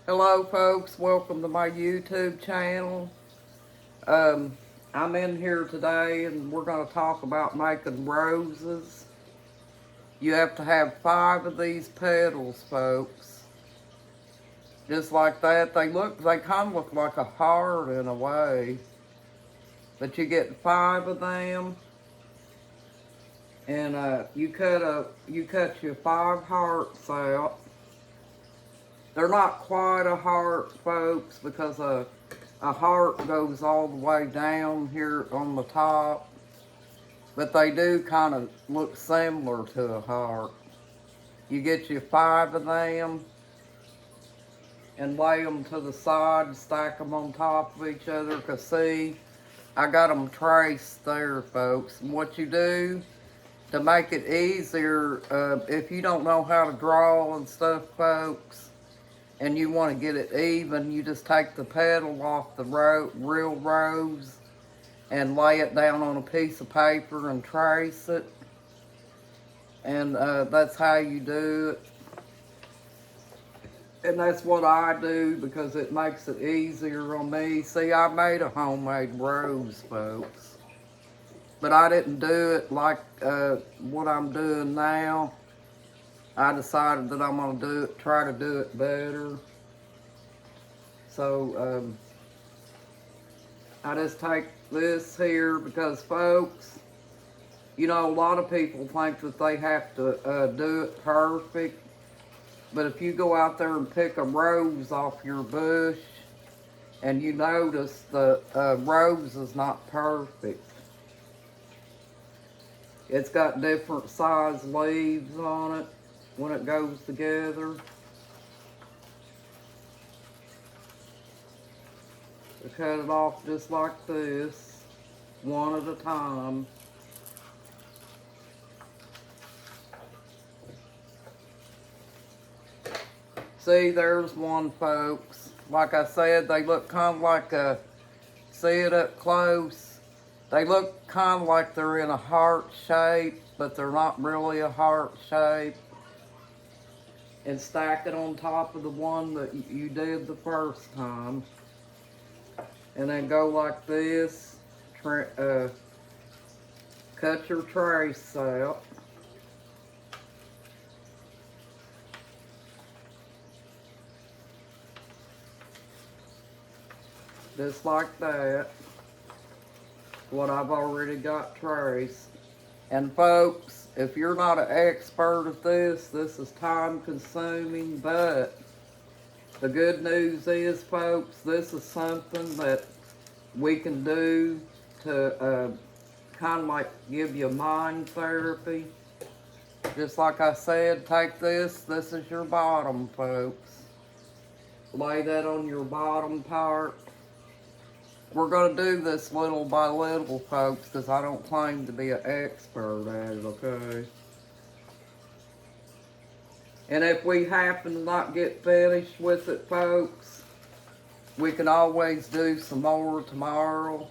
Hello folks, welcome to my YouTube channel. Um, I'm in here today and we're going to talk about making roses. You have to have 5 of these petals, folks. Just like that. They kind of look like a heart in a way. But you get 5 of them. And you cut your 5 hearts out. They're not quite a heart, folks, because a heart goes all the way down here on the top, but they do kind of look similar to a heart. You get your 5 of them and lay them to the side, stack them on top of each other, because see, I got them traced there, folks. And what you do to make it easier, if you don't know how to draw and stuff, folks, and you want to get it even, you just take the petal off the real rose and lay it down on a piece of paper and trace it. And that's how you do it. And that's what I do because it makes it easier on me. See, I made a homemade rose, folks. But I didn't do it like what I'm doing now. I decided that I'm going to try to do it better. So I just take this here because, folks, you know, a lot of people think that they have to do it perfect. But if you go out there and pick a rose off your bush and you notice the rose is not perfect. It's got different size leaves on it when it goes together. So cut it off just like this, one at a time. See, there's one, folks. Like I said, they look kind of like see it up close? They look kind of like they're in a heart shape, but they're not really a heart shape. And stack it on top of the one that you did the first time. And then go like this. Cut your trace out. Just like that. What I've already got traced. And folks, if you're not an expert at this is time consuming, but the good news is, folks, this is something that we can do to kind of like give you mind therapy. Just like I said, take this is your bottom, folks. Lay that on your bottom part. We're going to do this little by little, folks, because I don't claim to be an expert at it, okay? And if we happen to not get finished with it, folks, we can always do some more tomorrow.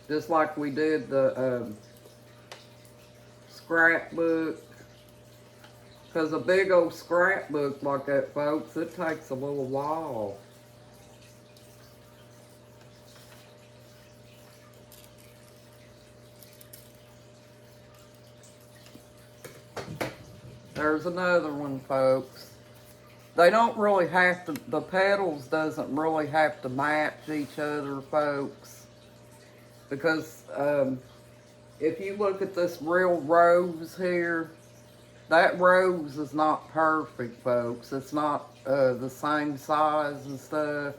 Just like we did the scrapbook. Because a big old scrapbook like that, folks, it takes a little while. There's another one, folks. They don't really have to, the petals doesn't really have to match each other, folks. Because if you look at this real rose here, that rose is not perfect, folks. It's not the same size and stuff.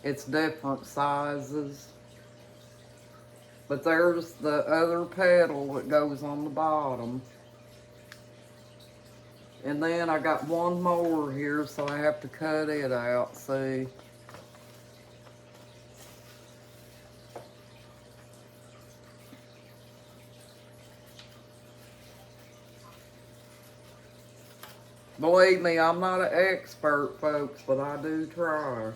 It's different sizes. But there's the other petal that goes on the bottom. And then I got one more here, so I have to cut it out, see? Believe me, I'm not an expert, folks, but I do try.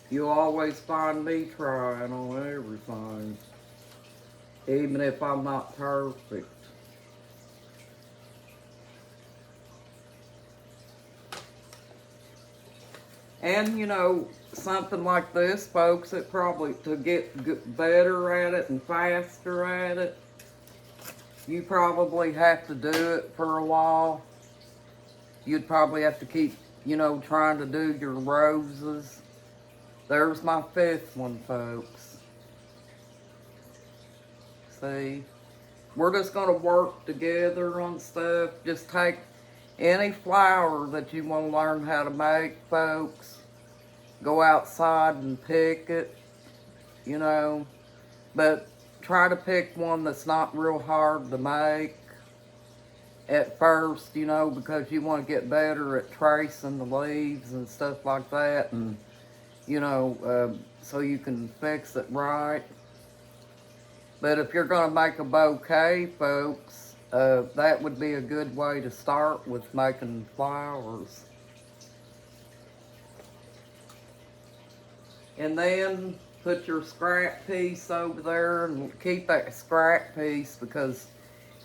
You'll always find me trying on everything. even if I'm not perfect. And you know, something like this, folks, it probably, to get better at it and faster at it, you probably have to do it for a while. You'd probably have to keep, you know, trying to do your roses. There's my 5th one, folks. See? We're just going to work together on stuff. Just take any flower that you want to learn how to make, folks. Go outside and pick it, you know. But try to pick one that's not real hard to make at first, you know, because you want to get better at tracing the leaves and stuff like that. And, you know, so you can fix it right. But if you're going to make a bouquet, folks, that would be a good way to start with making flowers. And then put your scrap piece over there and keep that scrap piece because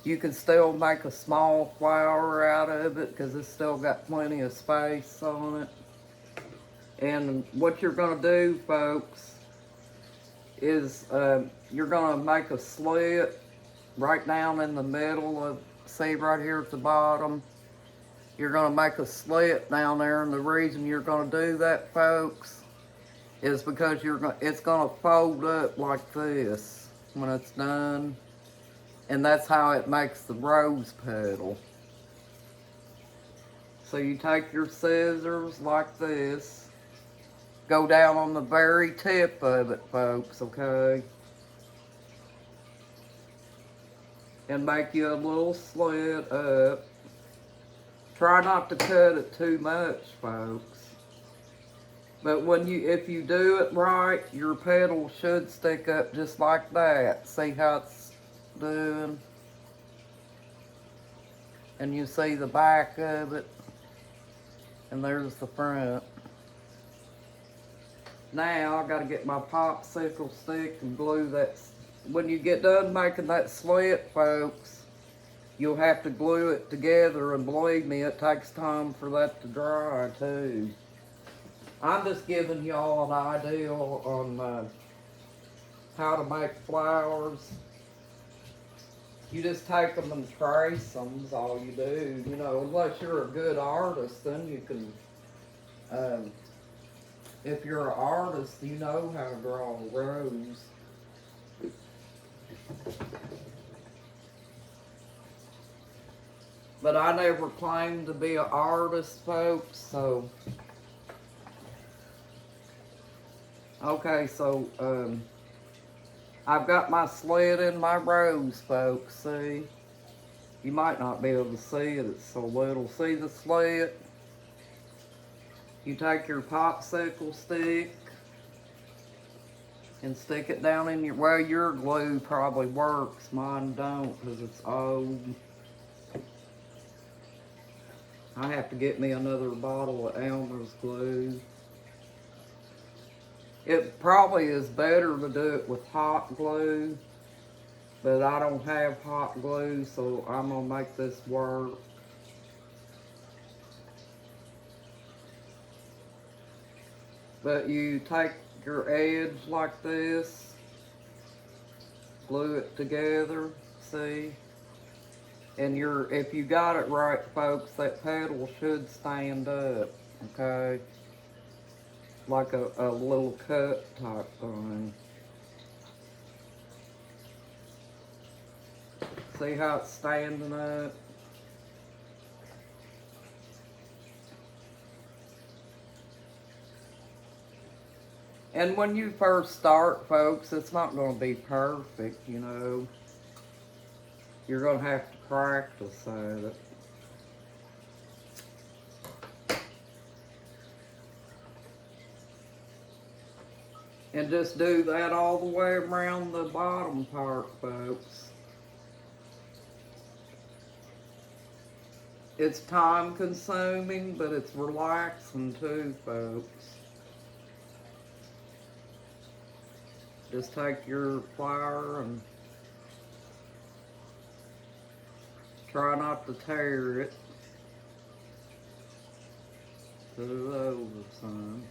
you can still make a small flower out of it because it's still got plenty of space on it. And what you're going to do, folks, is you're going to make a slit right down in the middle of, see right here at the bottom, you're going to make a slit down there. And the reason you're going to do that, folks, is because it's going to fold up like this when it's done. And that's how it makes the rose petal. So you take your scissors like this, go down on the very tip of it, folks, okay? And make you a little slit up. Try not to cut it too much, folks. But if you do it right, your petal should stick up just like that. See how it's doing? And you see the back of it. And there's the front. Now I gotta get my popsicle stick and glue that. When you get done making that slit, folks, you'll have to glue it together, and believe me, it takes time for that to dry too. I'm just giving y'all an idea on how to make flowers. You just take them and trace them is all you do. You know, unless you're a good artist, then you can, if you're an artist, you know how to draw a rose. But I never claimed to be an artist, folks, so. Okay, so, I've got my slit in my rose, folks, see? You might not be able to see it, it's so little. See the slit? You take your popsicle stick and stick it down in your, well, your glue probably works. Mine don't because it's old. I have to get me another bottle of Elmer's glue. It probably is better to do it with hot glue, but I don't have hot glue, so I'm gonna make this work. But you take your edge like this, glue it together, see? And if you got it right, folks, that petal should stand up, okay? Like a little cut type thing. See how it's standing up? And when you first start, folks, it's not going to be perfect, you know. You're going to have to practice at it. And just do that all the way around the bottom part, folks. It's time consuming, but it's relaxing too, folks. Just take your flour and Try not to tear it. Put it over some.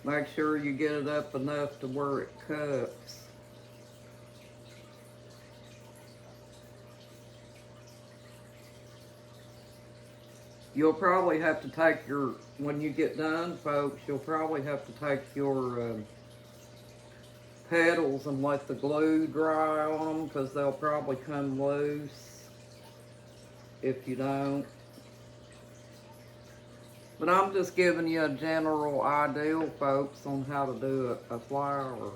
Make sure you get it up enough to where it cups. You'll probably have to take your, when you get done, folks, you'll probably have to take your petals and let the glue dry on them, because they'll probably come loose if you don't. But I'm just giving you a general idea, folks, on how to do a flower.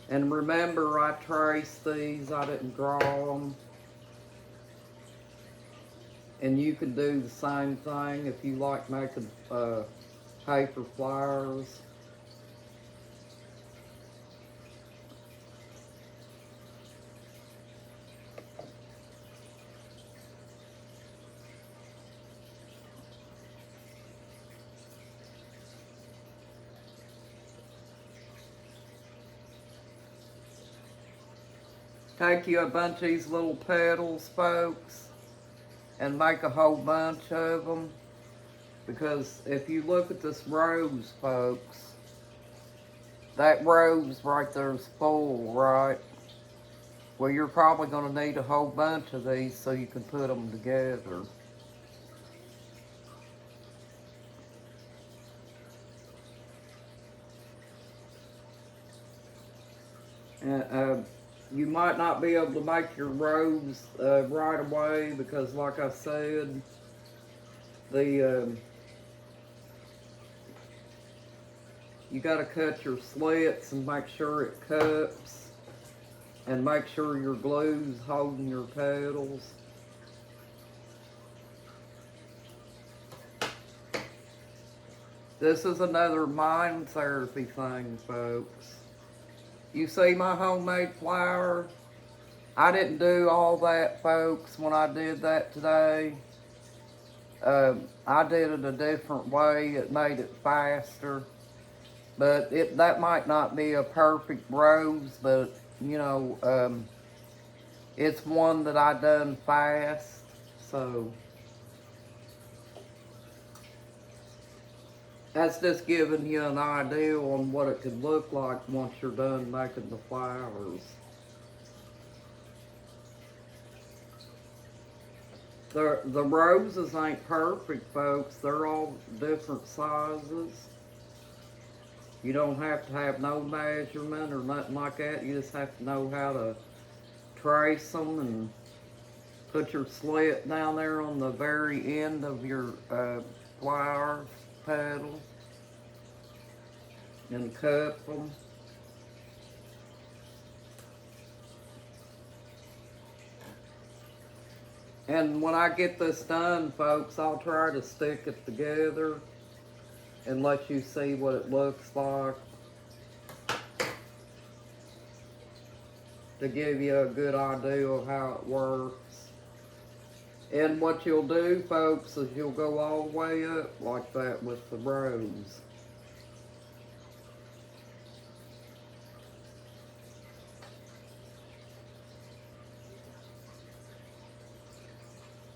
And remember, I traced these, I didn't draw them. And you can do the same thing if you like making paper flowers. Take you a bunch of these little petals, folks, and make a whole bunch of them. Because if you look at this rose, folks, that rose right there is full, right? Well, you're probably going to need a whole bunch of these so you can put them together. You might not be able to make your rose right away because, like I said, you got to cut your slits and make sure it cups, and make sure your glue's holding your petals. This is another mind therapy thing, folks. You see my homemade flower? I didn't do all that, folks, when I did that today. I did it a different way. It made it faster. But that might not be a perfect rose, but, you know, it's one that I done fast. So that's just giving you an idea on what it could look like once you're done making the flowers. The roses ain't perfect, folks. They're all different sizes. You don't have to have no measurement or nothing like that. You just have to know how to trace them and put your slit down there on the very end of your flower petal and cup them. And when I get this done, folks, I'll try to stick it together and let you see what it looks like, to give you a good idea of how it works. And what you'll do, folks, is you'll go all the way up like that with the rose.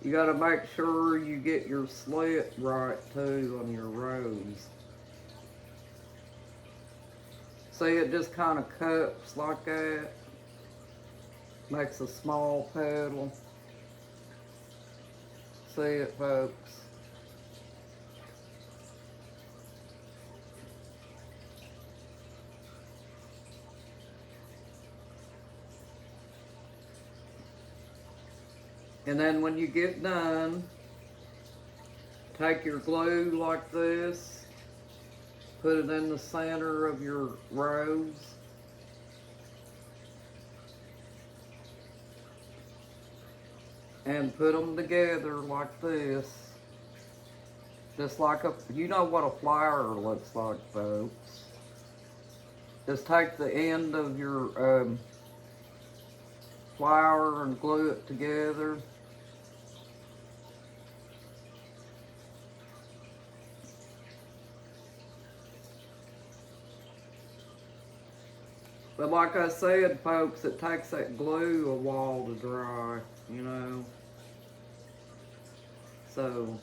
You gotta make sure you get your slit right too on your rose. See, it just kind of cups like that. Makes a small petal. See it, folks? And then when you get done, take your glue like this, put it in the center of your rose. And put them together like this. Just like you know what a flower looks like, folks. Just take the end of your flower and glue it together. But like I said, folks, it takes that glue a while to dry, you know. So,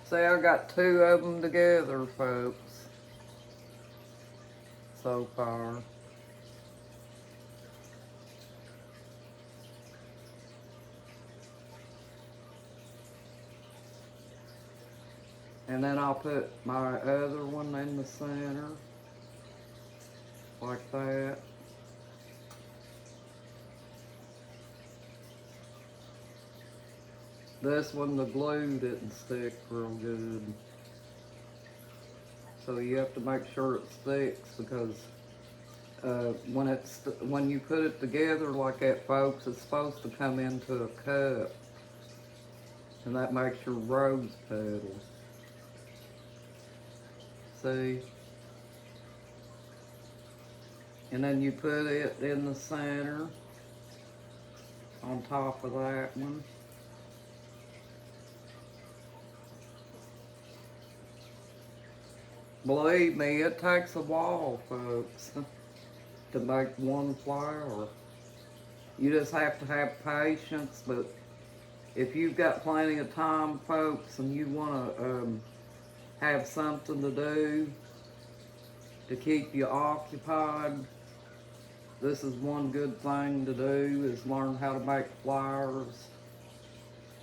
see, I got two of them together, folks, so far. And then I'll put my other one in the center, like that. This one, the glue didn't stick real good. So you have to make sure it sticks, because when you put it together like that, folks, it's supposed to come into a cup. And that makes your rose petals. See? And then you put it in the center on top of that one. Believe me, it takes a while, folks, to make one flower. You just have to have patience, but if you've got plenty of time, folks, and you want to have something to do to keep you occupied, this is one good thing to do, is learn how to make flowers.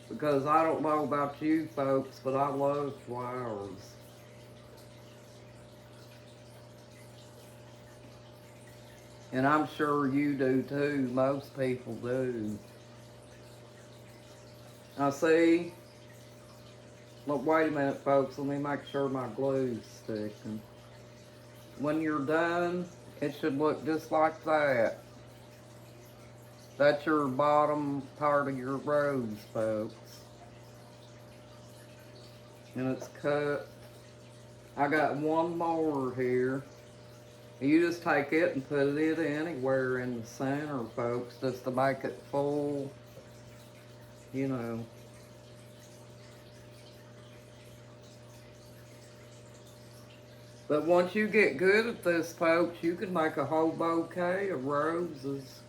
Because I don't know about you folks, but I love flowers. And I'm sure you do too, most people do. Now see, look, wait a minute folks, let me make sure my glue's sticking. When you're done, it should look just like that. That's your bottom part of your rose, folks. And it's cut. I got one more here. You just take it and put it anywhere in the center, folks, just to make it full, you know. But once you get good at this, folks, you can make a whole bouquet of roses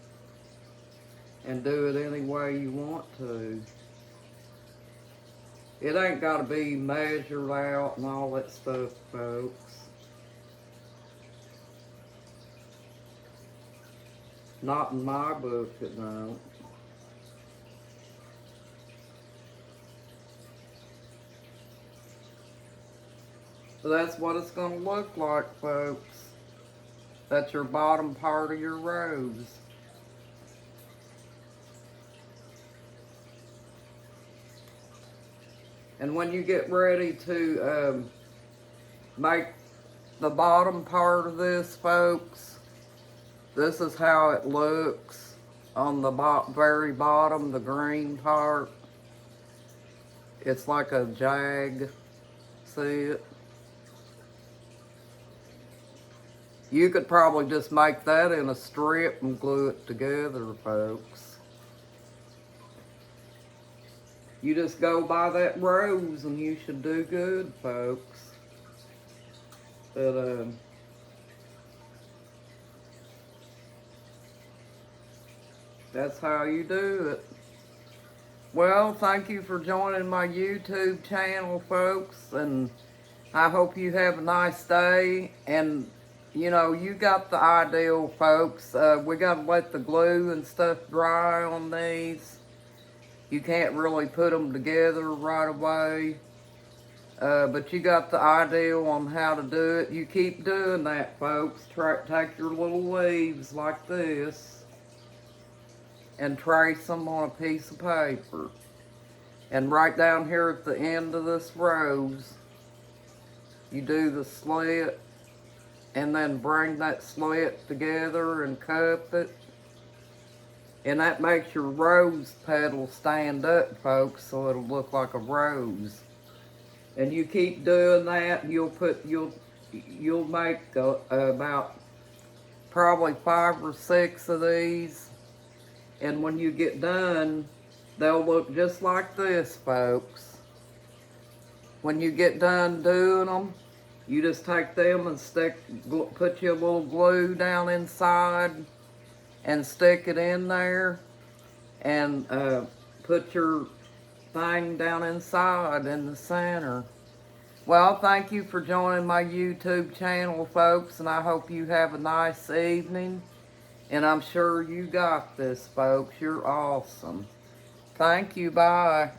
and do it any way you want to. It ain't got to be measured out and all that stuff, folks. Not in my book, it don't. So that's what it's going to look like, folks. That's your bottom part of your rose. And when you get ready to make the bottom part of this, folks, this is how it looks on the very bottom, the green part. It's like a jag. See it? You could probably just make that in a strip and glue it together, folks. You just go by that rose and you should do good, folks. But, that's how you do it. Well, thank you for joining my YouTube channel, folks, and I hope you have a nice day. And, you know, you got the ideal, folks. We got to let the glue and stuff dry on these. You can't really put them together right away. But you got the ideal on how to do it. You keep doing that, folks. Take your little leaves like this and trace them on a piece of paper. And right down here at the end of this rose, you do the slit, and then bring that slit together and cup it. And that makes your rose petal stand up, folks, so it'll look like a rose. And you keep doing that, you'll make about probably 5 or 6 of these. And when you get done, they'll look just like this, folks. When you get done doing them, you just take them and put your little glue down inside and stick it in there, and put your thing down inside in the center. Well, thank you for joining my YouTube channel, folks, and I hope you have a nice evening. And I'm sure you got this, folks. You're awesome. Thank you. Bye.